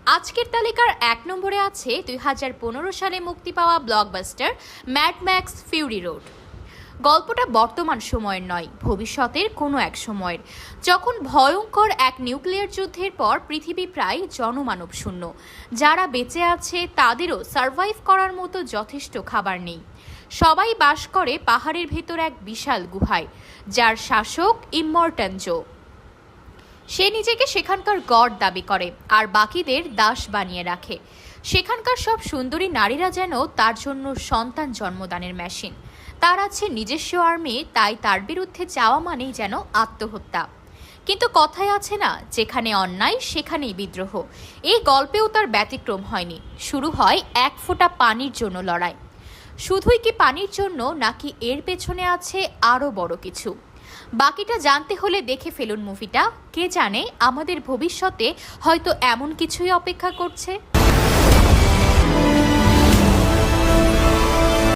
আজকের তালিকার ১ নম্বরে আছে ২০১৫ সালে মুক্তি পাওয়া blockbuster mad max Fury road. গল্পটা বর্তমান সময়ের নয়, ভবিষ্যতের কোনো এক সময়ের, যখন ভয়ঙ্কর এক নিউক্লিয়ার যুদ্ধের পর পৃথিবী প্রায় জনমানব শূন্য। যারা বেঁচে আছে তাদেরও সার্ভাইভ করার মতো যথেষ্ট খাবার নেই। সবাই বাস করে পাহাড়ের ভেতর এক বিশাল গুহায়, যার শাসক ইমমর্টান জো। সে নিজেকে সেখানকার গড দাবি করে আর বাকিদের দাস বানিয়ে রাখে। সেখানকার সব সুন্দরী নারীরা যেন তার জন্য সন্তান জন্মদানের মেশিন। তার আছে নিজস্ব আর্মি, তাই তার বিরুদ্ধে চাওয়া মানেই যেন আত্মহত্যা। কিন্তু কথায় আছে না, যেখানে অন্যায় সেখানেই বিদ্রোহ। এই গল্পেও তার ব্যতিক্রম হয়নি। শুরু হয় এক ফোঁটা পানির জন্য লড়াই। শুধুই কি পানির জন্য, নাকি এর পেছনে আছে আরও বড় কিছু? বাকিটা জানতে হলে দেখে ফেলুন মুভিটা। কে জানে আমাদের ভবিষ্যতে হয়তো এমন কিছুই অপেক্ষা করছে।